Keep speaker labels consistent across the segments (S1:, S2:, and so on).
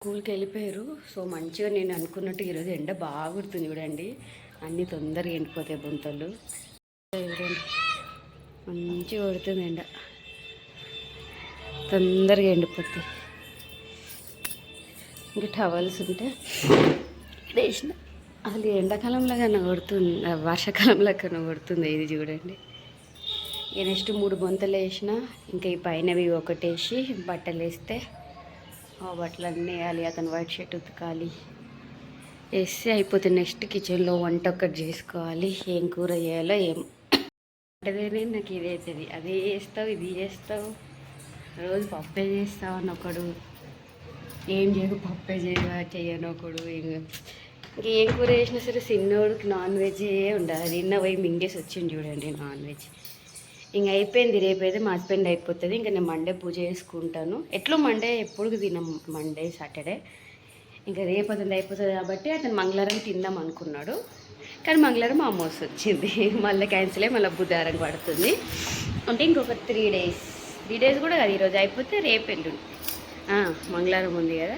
S1: స్కూల్కి వెళ్ళిపోయారు. సో మంచిగా నేను అనుకున్నట్టు ఈరోజు ఎండ బాగా కుడుతుంది చూడండి. అన్నీ తొందరగా ఎండిపోతాయి బొంతలు. చూడండి మంచిగా కొడుతుంది ఎండ, తొందరగా ఎండిపోతాయి. ఇంకా టవల్స్ ఉంటే వేసిన. అసలు ఎండాకాలంలో కన్నా కొడుతుంది, వర్షాకాలంలో కన్నా కొడుతుంది. ఇది చూడండి. ఇక నెక్స్ట్ 3 బొంతలు వేసిన. ఇంకా ఈ పైనవి ఒకటి వేసి బట్టలు వేస్తే బట్టలు అన్నీ వేయాలి. అతను వైట్ షర్ట్ ఉతకాలి, వేస్తే అయిపోతుంది. నెక్స్ట్ కిచెన్లో వంట ఒక్కటి చేసుకోవాలి. ఏం కూర చేయాలో ఏం అంటేనే నాకు ఇది అవుతుంది. అదే చేస్తావు, ఇది చేస్తావు, రోజు పప్పే చేస్తావు అని ఒకడు, ఏం చేయకు పప్పే చేయను ఒకడు. ఇంకేం కూర చేసినా సరే చిన్నోడికి నాన్ వెజ్ ఉండాలి. నిన్న పోయి మింగేసి వచ్చింది చూడండి నాన్ వెజ్. ఇంక అయిపోయింది. రేపైతే మా హస్బెండ్ అయిపోతుంది. ఇంకా నేను మండే పూజ చేసుకుంటాను. ఎట్లా మండే ఎప్పుడు తినం, మండే సాటర్డే. ఇంకా రేపు అతను అయిపోతుంది కాబట్టి అతను మంగళవారం తిందాం అనుకున్నాడు. కానీ మంగళవారం మా అమ్మోస్ వచ్చింది. మళ్ళీ క్యాన్సిల్ అయ్యి మళ్ళీ బుధవారం పడుతుంది. అంటే ఇంకొక 3 డేస్ కూడా కాదు. ఈరోజు అయిపోతే రేపు ఎల్లుండి మంగళవారం ఉంది కదా.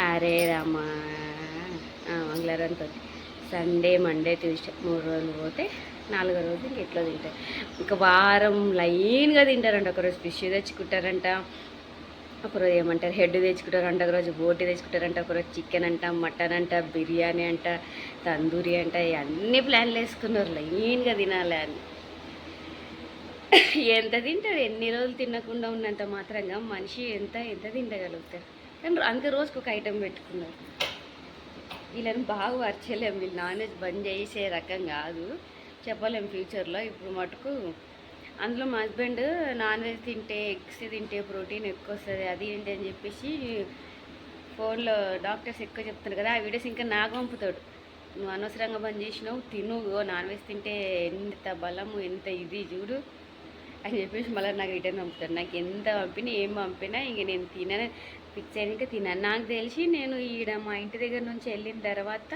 S1: అరే రామా, మంగళవారంతో సండే మండే ట్యూస్డే 3 రోజులు పోతే 4వ రోజు ఇంక ఎట్లా తింటారు. ఇంకా వారం లైన్గా తింటారంట. ఒకరోజు ఫిష్ తెచ్చుకుంటారంట, ఒకరోజు ఏమంటారు హెడ్ తెచ్చుకుంటారంట, ఒకరోజు బోటి తెచ్చుకుంటారంట, ఒకరోజు చికెన్ అంట, మటన్ అంట, బిర్యానీ అంట, తందూరి అంట, అన్ని ప్లాన్లు వేసుకున్నారు లైన్గా తినాలి అని. ఎంత తింటారు? ఎన్ని రోజులు తినకుండా ఉన్నంత మాత్రంగా మనిషి ఎంత తినగలుగుతారు. కానీ అందుకే రోజుకి ఒక ఐటెం పెట్టుకున్నారు. వీళ్ళని బాగా వర్చలేము. వీళ్ళు నాన్ వెజ్ బంద్ చేసే రకం కాదు, చెప్పలేము ఫ్యూచర్లో. ఇప్పుడు మటుకు అందులో మా హస్బెండ్ నాన్ వెజ్ తింటే, ఎగ్స్ తింటే ప్రోటీన్ ఎక్కువ వస్తుంది, అది ఏంటి అని చెప్పేసి ఫోన్లో డాక్టర్స్ ఎక్కువ చెప్తున్నారు కదా. ఆ వీడియోస్ ఇంకా నాకు పంపుతాడు. నువ్వు అనవసరంగా బంద్ చేసినావు, తిను, నాన్ వెజ్ తింటే ఎంత బలము, ఎంత ఇది చూడు అని చెప్పేసి మళ్ళీ నాకు రిటర్న్ పంపుతాడు. నాకు ఎంత పంపినా ఏం పంపినా ఇంక నేను తినని ఫిక్స్ అయినాక తిన్నాను. నాకు తెలిసి నేను ఈడ మా ఇంటి దగ్గర నుంచి వెళ్ళిన తర్వాత,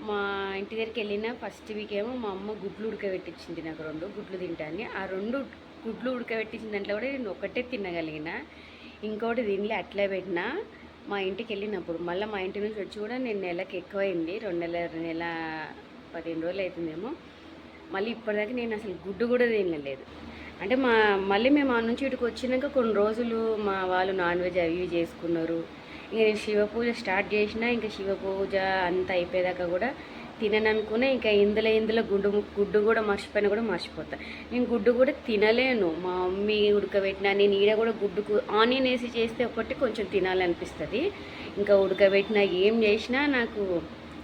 S1: మా ఇంటి దగ్గరికి వెళ్ళిన ఫస్ట్ వీక్ ఏమో మా అమ్మ గుడ్లు ఉడకబెట్టించింది నాకు. 2 గుడ్లు తింటాను. ఆ 2 గుడ్లు ఉడకబెట్టించిన దాంట్లో కూడా నేను ఒకటే తినగలిగిన, ఇంకోటి తినలే. అట్లే పెట్టినా మా ఇంటికి వెళ్ళినప్పుడు. మళ్ళీ మా ఇంటి నుంచి వచ్చి కూడా నేను నెలకు ఎక్కువైంది, 2 నెల 15 రోజులు అవుతుందేమో. మళ్ళీ ఇప్పటిదాకా నేను అసలు గుడ్డు కూడా తినలేదు. అంటే మళ్ళీ మేము ఆ నుంచి ఇటుకు వచ్చినాక కొన్ని రోజులు మా వాళ్ళు నాన్ వెజ్ అవి చేసుకున్నారు. ఇంక నేను శివ పూజ స్టార్ట్ చేసిన. ఇంకా శివ పూజ అంతా అయిపోయేదాకా కూడా తినను అనుకున్నా. ఇంకా ఇందులో గుడ్డు కూడా మర్చిపోతా. నేను గుడ్డు కూడా తినలేను. మా మమ్మీ ఉడకబెట్టినా, నేను ఈడ కూడా గుడ్డుకు ఆనియన్ వేసి చేస్తే ఒకటి కొంచెం తినాలనిపిస్తుంది. ఇంకా ఉడకబెట్టినా ఏం చేసినా నాకు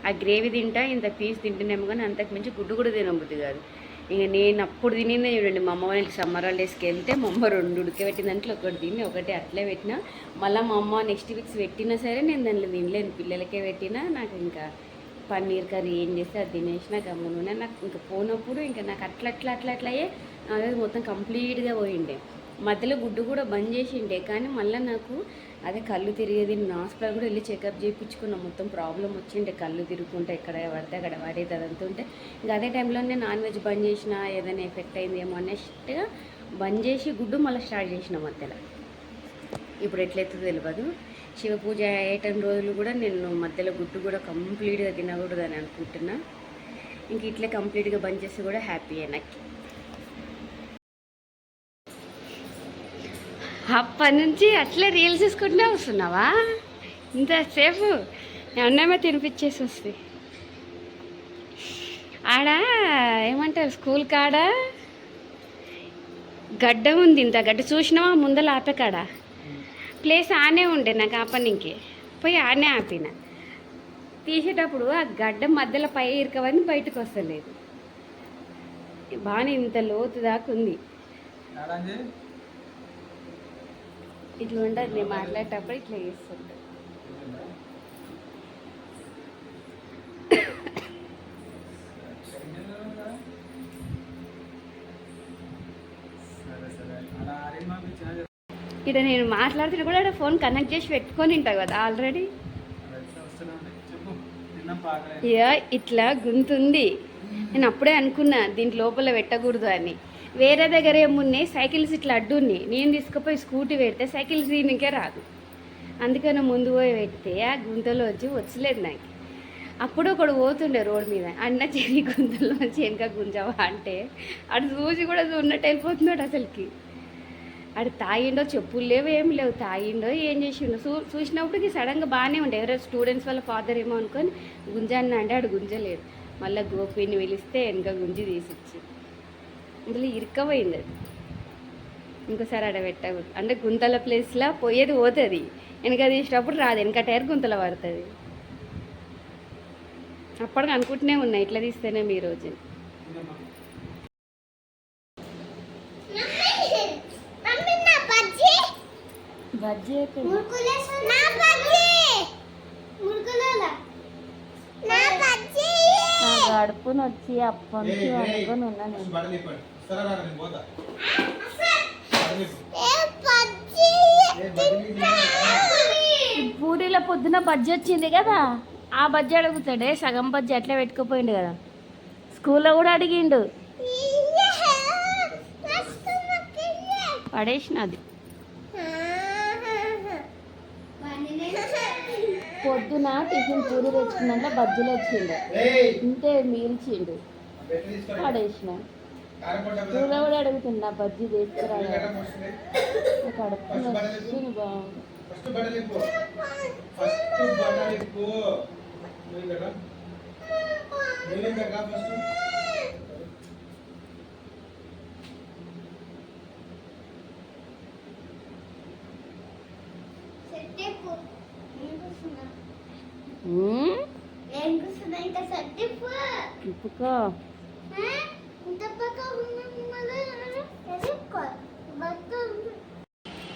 S1: ఆ గ్రేవీ తింటా, ఇంత పీస్ తింటున్నాము. కానీ అంతకు మించి గుడ్డు కూడా తినబుద్ది కాదు. ఇక నేను అప్పుడు తినిందే చూడండి. మా అమ్మ వాళ్ళకి సమ్మర్ హాలిడేస్కి వెళ్తే మా అమ్మ 2 ఉడకబెట్టిన దాంట్లో ఒకటి తిని, ఒకటి అట్లే పెట్టినా. మళ్ళీ మా అమ్మ నెక్స్ట్ వీక్స్ పెట్టినా సరే నేను దాంట్లో తినలేను, పిల్లలకే పెట్టినా. నాకు ఇంకా పన్నీర్ కర్రీ ఏం చేస్తే అది తినేసిన గమ్మున. నాకు ఇంకా పోనప్పుడు ఇంకా నాకు అట్లయ్యే అదే మొత్తం కంప్లీట్గా పోయిండే. మధ్యలో గుడ్డు కూడా బంద్ చేసిండే. కానీ మళ్ళీ నాకు అదే కళ్ళు తిరిగేది. హాస్పిటల్ కూడా వెళ్ళి చెకప్ చేయించుకున్నా. మొత్తం ప్రాబ్లం వచ్చిండే, కళ్ళు తిరుగుకుంటే ఎక్కడ పడితే అక్కడ పడేది అదంతా ఉంటే. ఇంకా అదే టైంలోనే నాన్ వెజ్ బంద్ చేసిన, ఏదైనా ఎఫెక్ట్ అయిందేమో అన్నట్టుగా బంద్ చేసి గుడ్డు మళ్ళీ స్టార్ట్ చేసిన మధ్యలో. ఇప్పుడు ఎట్లయితుందో తెలియదు. శివ పూజ 8 రోజులు కూడా నేను మధ్యలో గుడ్డు కూడా కంప్లీట్గా తినకూడదని అనుకుంటున్నా. ఇంక ఇట్లే కంప్లీట్గా బంద్ చేసి కూడా హ్యాపీయే నాకు. అప్పటి నుంచి అట్లే రీల్స్ తీసుకుంటూనే వస్తున్నావా ఇంతసేపు? ఏమన్నా తినిపించేసి వస్తే ఆడ ఏమంటారు స్కూల్ కాడ గడ్డ ఉంది. ఇంత గడ్డ చూసినావా ముందర ఆపే కాడ ప్లేస్ ఆనే ఉండే. నాకు ఆపనికి పోయి ఆనే ఆపిన. తీసేటప్పుడు ఆ గడ్డ మధ్యలో పై ఇరకవని బయటకు వస్తలేదు. బాగానే ఇంత లోతు దాకా ఉంది. ఇట్లా ఉండదు. నేను మాట్లాడేటప్పుడు ఇట్లా చేస్తుంటా. ఇక్కడ నేను మాట్లాడుతున్నా కూడా ఇక్కడ ఫోన్ కనెక్ట్ చేసి పెట్టుకొని ఉంటావు కదా ఆల్రెడీ. ఇట్లా గుంతుంది. నేను అప్పుడే అనుకున్నా దీంట్ లోపల పెట్టకూడదు అని. వేరే దగ్గర ఏమున్నాయి సైకిల్స్ ఇట్లా అడ్డున్నాయి. నేను తీసుకుపోయి స్కూటీ పెడితే సైకిల్స్ దీనికే రాదు. అందుకని ముందు పోయి పెడితే ఆ గుంతలో వచ్చలేదు నాకు. అప్పుడు ఒకడు పోతుండే రోడ్డు మీద, అన్న చెరి గుంతలోంచి వెనక గుంజవా అంటే అటు చూసి కూడా ఉన్నట్టు వెళ్ళిపోతున్నాడు అసలుకి. అటు తాగిండో, చెప్పులు లేవు ఏం లేవు, తాగిండో ఏం చేసిండో. చూసినప్పటికి సడన్గా బాగానే ఉండే, ఎవరో స్టూడెంట్స్ వాళ్ళ ఫాదర్ ఏమో అనుకొని గుంజాన్న అంటే ఆడు గుంజలేదు. మళ్ళీ గోపిని పిలిస్తే వెనక గుంజి తీసిచ్చి అందులో ఇరుక్కపోయింది అది. ఇంకోసారి ఆడ పెట్టకూడదు అంటే గుంతల ప్లేస్లో పోయేది పోతుంది, వెనక తీసేటప్పుడు రాదు, వెనక టైర్ గుంతల పడుతుంది. అప్పటికి అనుకుంటూనే ఉన్నా ఇట్లా తీస్తేనే మీ రోజు. బజ్జీ గడుపుని వచ్చి అప్పటి నుంచి అనుకొని ఉన్నాను. పూరీలో పొద్దున బజ్జీ వచ్చింది కదా, ఆ బజ్జీ అడుగుతాడే, సగం బజ్జీ అట్లా పెట్టుకుపోయిండు కదా. స్కూల్లో కూడా అడిగిండు, పడేసినది. పొద్దున టిఫిన్ పూరి తెచ్చుకున్నాక బజ్జీలు వచ్చిండు, ఇంతే మీల్చిండు, పడేసిన. స్కూల్లో కూడా అడుగుతుండ బజ్జీ తీసుకురా, కడుపు వచ్చింది. బాగుంది.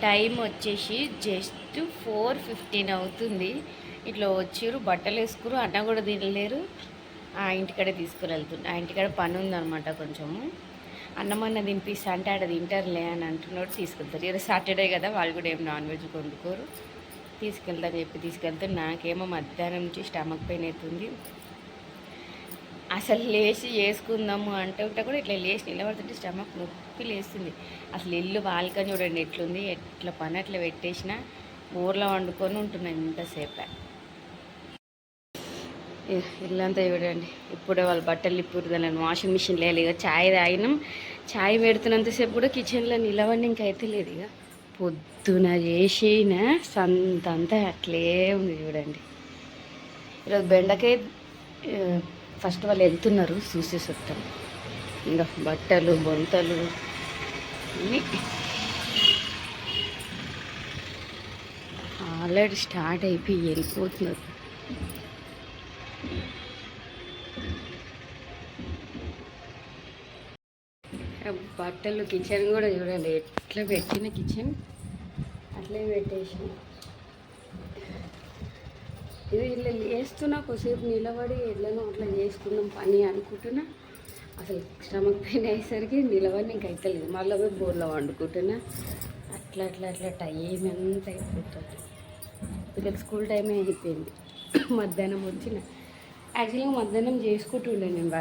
S1: టైం వచ్చేసి జస్ట్ 4:15 అవుతుంది. ఇట్లా వచ్చారు, బట్టలు వేసుకురు, అన్న కూడా తినలేరు. ఆ ఇంటికాడే తీసుకుని వెళ్తుంది. ఆ ఇంటికాడ పని ఉందన్నమాట కొంచెము. అన్నమన్న తినిపిస్తా అంటే ఆడ తింటారులే అని అంటున్నాడు, తీసుకెళ్తారు. ఈరోజు సాటర్డే కదా, వాళ్ళు కూడా ఏం నాన్ వెజ్ వండుకోరు. తీసుకెళ్తాను చెప్పి తీసుకెళ్తే నాకేమో మధ్యాహ్నం నుంచి స్టమక్ పెయిన్ అవుతుంది. అసలు లేచి చేసుకుందాము అంటే కూడా ఇట్లా లేచి నిలబడుతుంటే స్టమక్ నొప్పి లేస్తుంది. అసలు ఇల్లు బాల్కనీ చూడండి ఎట్లుంది, ఎట్లా పని అట్లా పెట్టేసిన ఊర్లో వండుకొని ఉంటున్నాను ఇంతసేపు. ఇల్లంతా చూడండి. ఇప్పుడే వాళ్ళు బట్టలు ఇప్పుడు దాని వాషింగ్ మిషన్ లేదు. ఇక ఛాయ్ తాగినాం, ఛాయ్ పెడుతున్నంతసేపు కూడా కిచెన్లో నిలవండి ఇంకైతే లేదు. ఇక పొద్దున చేసిన సంతంతా అట్లే ఉంది చూడండి. ఈరోజు బెండకాయ ఫస్ట్ వాళ్ళు వెళ్తున్నారు, చూసేసి వస్తాం. ఇంకా బట్టలు బొంతలు అన్నీ ఆల్రెడీ స్టార్ట్ అయిపోయి వెళ్ళిపోతున్నారు. బట్టలు కిచెన్ కూడా చూడండి ఎట్లా పెట్టిన, కిచెన్ అట్లే పెట్టేసి ఇది ఇట్లా వేస్తున్నా. కొద్దిసేపు నిలబడి ఎట్లనో అట్లా చేసుకున్నాం పని అనుకుంటున్నా. అసలు స్టమక్ పెయిన్ అయ్యేసరికి నిలబడి ఇంక అవుతలేదు. మళ్ళీ పోయి బోర్లో వండుకుంటున్నా. అట్లా అట్లా అట్లా టైం ఎంత అయిపోతుంది. పిల్లలకి స్కూల్ టైమే అయిపోయింది. మధ్యాహ్నం వచ్చిన యాక్చువల్గా మధ్యాహ్నం చేసుకుంటుండే నేను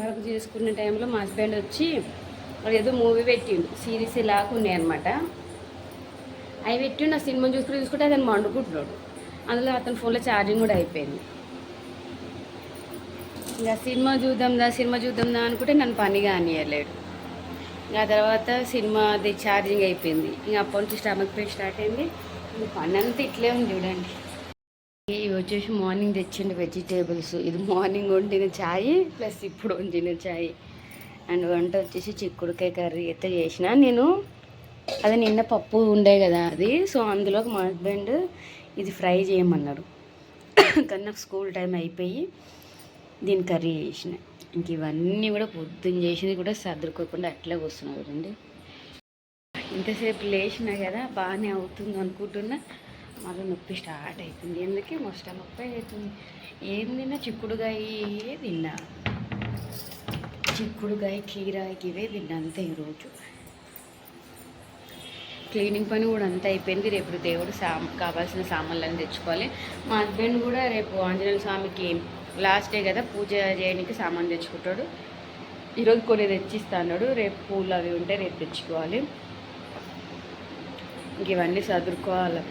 S1: వర్క్ చేసుకున్న టైంలో మా హస్బెండ్ వచ్చి ఏదో మూవీ పెట్టిండు, సిరీస్ ఇలాగా ఉన్నాయి అనమాట. అవి పెట్టిండు. ఆ సినిమా చూసుకుంటే అతను వండుకుంటున్నాడు. అందులో అతని ఫోన్లో ఛార్జింగ్ కూడా అయిపోయింది. ఇంకా సినిమా చూద్దాందా అనుకుంటే నన్ను పని కానియలేడు. ఇంకా తర్వాత సినిమాది ఛార్జింగ్ అయిపోయింది. ఇంకా అప్పటి నుంచి స్టమక్ పెయిన్ స్టార్ట్ అయింది. ఇంకా పని అంతా ఇట్లే ఉంది చూడండి. ఇవి వచ్చేసి మార్నింగ్ తెచ్చిండు వెజిటేబుల్స్. ఇది మార్నింగ్ వండిన ఛాయ్ ప్లస్ ఇప్పుడు వండిన ఛాయ్. అండ్ వంట వచ్చేసి చిక్కుడుకాయ కర్రీ అయితే చేసిన నేను. అది నిన్న పప్పు ఉండే కదా అది, సో అందులోకి మా హస్బెండ్ ఇది ఫ్రై చేయమన్నారు. కానీ నాకు స్కూల్ టైం అయిపోయి దీని కర్రీ చేసిన. ఇంక ఇవన్నీ కూడా పొద్దున్న చేసింది కూడా సర్దుకోకుండా అట్లే వస్తున్నాయి కదండి. ఇంతసేపు లేచినా కదా బాగానే అవుతుంది అనుకుంటున్నా, మళ్ళీ నొప్పి స్టార్ట్ అవుతుంది. ఎందుకే మొత్తం నొప్పి అవుతుంది. ఏం తిన్నా చిక్కుడుకాయ తిన్నా, చిక్కుడుకాయ కీరాకి ఇవే తిన్నా అంతే. ఈరోజు క్లీనింగ్ పని కూడా అంతా అయిపోయింది. రేపు దేవుడు కావాల్సిన సామాన్లన్నీ తెచ్చుకోవాలి. మా హస్బెండ్ కూడా రేపు ఆంజనేయ స్వామికి లాస్ట్ డే కదా పూజ చేయడానికి సామాన్ తెచ్చుకుంటాడు. ఈరోజు కొన్ని తెచ్చిస్తాడు. రేపు పూలు అవి ఉంటే రేపు తెచ్చుకోవాలి. ఇంక ఇవన్నీ చదువుకోవాలి.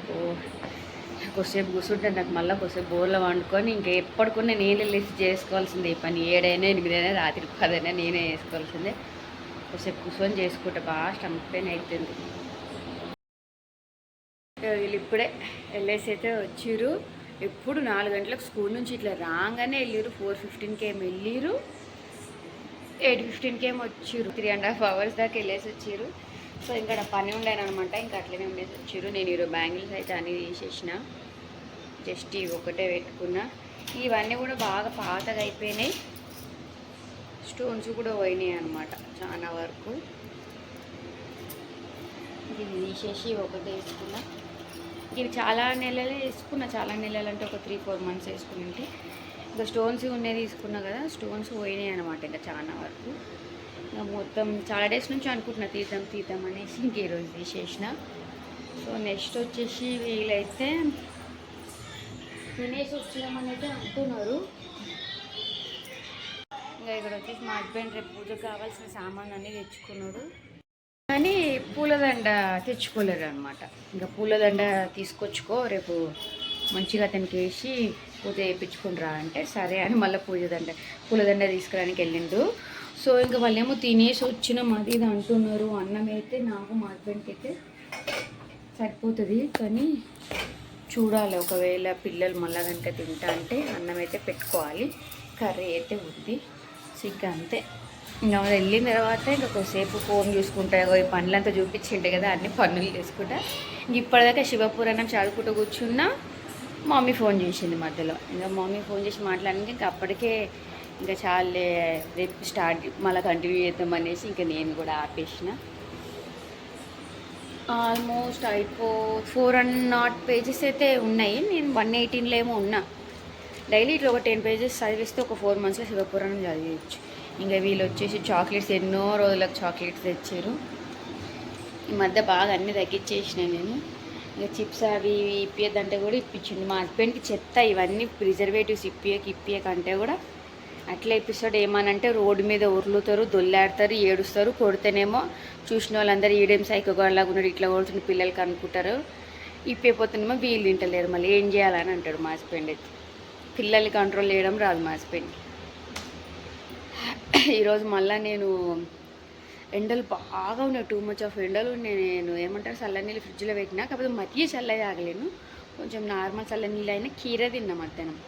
S1: కొద్దిసేపు కూర్చుంటే నాకు మళ్ళీ కొద్దిసేపు బోర్లో వండుకొని ఇంకా ఎప్పటికున్నా నేనే లేచి చేసుకోవాల్సిందే ఈ పని 7 అయినా 8 అయినా రాత్రి 10 అయినా నేనే చేసుకోవాల్సిందే. కొద్దిసేపు కూర్చొని చేసుకుంటే బాగా స్టమక్ పెయిన్ అవుతుంది. వీళ్ళు ఇప్పుడే వెళ్ళేసి అయితే వచ్చిర్రు. ఎప్పుడు 4 గంటలకు స్కూల్ నుంచి ఇట్లా రాగానే వెళ్ళిరు. 4:15కి ఏమి వెళ్ళిరు, 8:15కి ఏమి వచ్చిర్రు. 3.5 hours దాకా వెళ్ళేసి వచ్చిర్రు. సో ఇంకా పని ఉండేనమాట, ఇంకా అట్లనే ఉండేసి వచ్చిర్రు. నేను ఈరోజు బ్యాంగిల్స్ అయితే అన్నీ తీసేసిన, జస్ట్ ఇవి ఒకటే పెట్టుకున్నా. ఇవన్నీ కూడా బాగా పాతగా అయిపోయినాయి, స్టోన్స్ కూడా పోయినాయి అనమాట చాలా వరకు. ఇవి తీసేసి ఒకటే వేసుకున్నా. ఇవి చాలా నెలలే వేసుకున్నా, చాలా నెలలు అంటే ఒక 3-4 months వేసుకుంటే. ఇంకా స్టోన్స్ ఉన్నాయి తీసుకున్నా కదా, స్టోన్స్ పోయినాయి అనమాట ఇంకా చాలా వరకు. ఇంకా మొత్తం చాలా డేస్ నుంచి అనుకుంటున్నా తీద్దాం అనేసి ఇంక ఈరోజు తీసేసిన. సో నెక్స్ట్ వచ్చేసి వీళ్ళైతే తినేసి వచ్చినామని అయితే అంటున్నారు. ఇంకా ఇక్కడ వచ్చేసి మా హస్బెండ్ రేపు పూజకు కావాల్సిన సామాన్ అన్నీ తెచ్చుకున్నాడు, కానీ పూలదండ తెచ్చుకోలేరు అనమాట. ఇంకా పూలదండ తీసుకొచ్చుకో, రేపు మంచిగా అతనికి వేసి పూజ చేయించుకుని అంటే సరే అని మళ్ళీ పూలదండ తీసుకురానికి వెళ్ళిండు. సో ఇంకా వాళ్ళేమో తినేసి వచ్చినాం అది ఇది అంటున్నారు. అన్నం అయితే నాకు మా హస్బెండ్కి అయితే సరిపోతుంది, కానీ చూడాలి ఒకవేళ పిల్లలు మళ్ళా కనుక తింటా అంటే అన్నం అయితే పెట్టుకోవాలి. కర్రీ అయితే ఉంది. సో ఇంకా అంతే. ఇంకా వెళ్ళిన తర్వాత ఇంకా కొద్దిసేపు ఫోన్ చూసుకుంటా, ఈ పనులంతా చూపించిండే కదా అన్ని పనులు చేసుకుంటా. ఇంక ఇప్పటిదాకా శివపురాణం చదువుకుంటూ కూర్చున్నా, మమ్మీ ఫోన్ చేసింది మధ్యలో. ఇంకా మమ్మీ ఫోన్ చేసి మాట్లాడింది. ఇంకా అప్పటికే ఇంకా చాలే రేపు స్టార్ట్ మళ్ళీ కంటిన్యూ చేద్దామనేసి ఇంకా నేను కూడా ఆపేసిన. ఆల్మోస్ట్ 400 pages అయితే ఉన్నాయి. నేను 118లో ఏమో ఉన్నా. డైలీ ఇట్లా ఒక 10 pages చదివిస్తే ఒక 4 monthsలో శివపురాణం చదివచ్చు. ఇంకా వీళ్ళు వచ్చేసి చాక్లెట్స్ ఎన్నో రోజులకు చాక్లెట్స్ తెచ్చారు. ఈ మధ్య బాగా అన్నీ తగ్గించేసినాయి నేను. ఇంకా చిప్స్ అవి ఇప్పియద్దంటే కూడా ఇప్పించింది. మా హస్బెండ్కి చెత్త ఇవన్నీ ప్రిజర్వేటివ్స్ ఇప్పియకంటే కూడా అట్లా ఇప్పిస్తాడు. ఏమనంటే రోడ్డు మీద ఉరులుతారు, దొల్లాడతారు, ఏడుస్తారు. కొడితేనేమో చూసిన వాళ్ళందరూ ఈడేం సైకోగాళ్ళగా ఉన్నాడు, ఇట్లా కొడుతున్న పిల్లలకి అనుకుంటారు. ఇప్పిపోతుందేమో వీళ్ళు తింటలేరు. మళ్ళీ ఏం చేయాలని అంటాడు మా హస్బెండ్ అయితే. పిల్లల్ని కంట్రోల్ చేయడం రాదు మా హస్బెండ్కి. ఈరోజు మళ్ళీ నేను ఎండలు బాగా ఉన్నాయి, టూ మచ్ ఆఫ్ ఎండలు ఉన్నాయి. నేను ఏమంటారు చల్లనీళ్ళు ఫ్రిడ్జ్లో పెట్టినా, కాకపోతే మరీ చల్లగా తాగలేను, కొంచెం నార్మల్ చల్లనీళ్ళు అయినా. కీర తిన్నా మధ్యాహ్నం.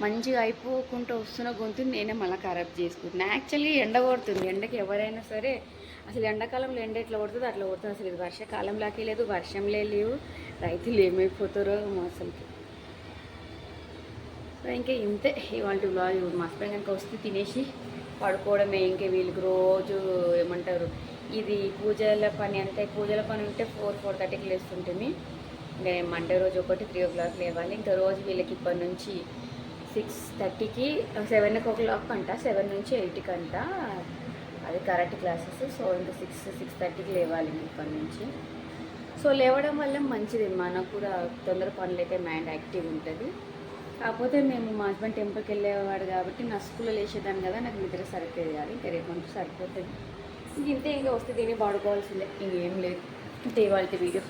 S1: మంచిగా అయిపోకుండా వస్తున్న గొంతుని నేనే మళ్ళీ ఖరాబ్ చేసుకుంటున్నాను. యాక్చువల్లీ ఎండ కొడుతుంది. ఎండకి ఎవరైనా సరే అసలు ఎండాకాలంలో ఎండ ఎట్లా కొడుతుందో అట్లా కొడుతుంది. అసలు ఇది వర్షాకాలంలాగే లేదు, వర్షంలే లేవు. రైతులు ఏమైపోతారో అసలుకి. సో ఇంకా ఇంతే ఇవాళ వ్లాగ్. మా హస్బెండ్ కనుక వస్తే తినేసి పడుకోవడమే. ఇంకా వీళ్ళకి రోజు ఏమంటారు ఇది పూజల పని అంతే. పూజల పని ఉంటే 4-4:30కి లేస్తుంటుంది. ఇంకా మండే రోజు ఒకటి 3 o'clock లేవాలి. ఇంకా రోజు వీళ్ళకి ఇప్పటి నుంచి 6:30కి 7 o'clock అంట, 7 నుంచి 8కి అంట, అది కరెక్ట్ క్లాసెస్. సో ఇంకా 6-6:30కి లేవాలి ఇప్పటి నుంచి. సో లేవడం వల్ల మంచిది, మనకు కూడా తొందర పనులు అయితే మైండ్ యాక్టివ్ ఉంటుంది. కాకపోతే మేము మా హస్బెండ్ టెంపుల్కి వెళ్ళేవాడు కాబట్టి నా స్కూల్లో లేచేదాన్ని కదా, నాకు నిద్ర సరిపోయేది కాదు. ఇంకా రేపు మనకు సరిపోతుంది. ఇంతే. ఇంకా వస్తే తిని పడుకోవాల్సిందే, ఇంకేం లేదు. ఇంతే ఇవాళ వీడియో.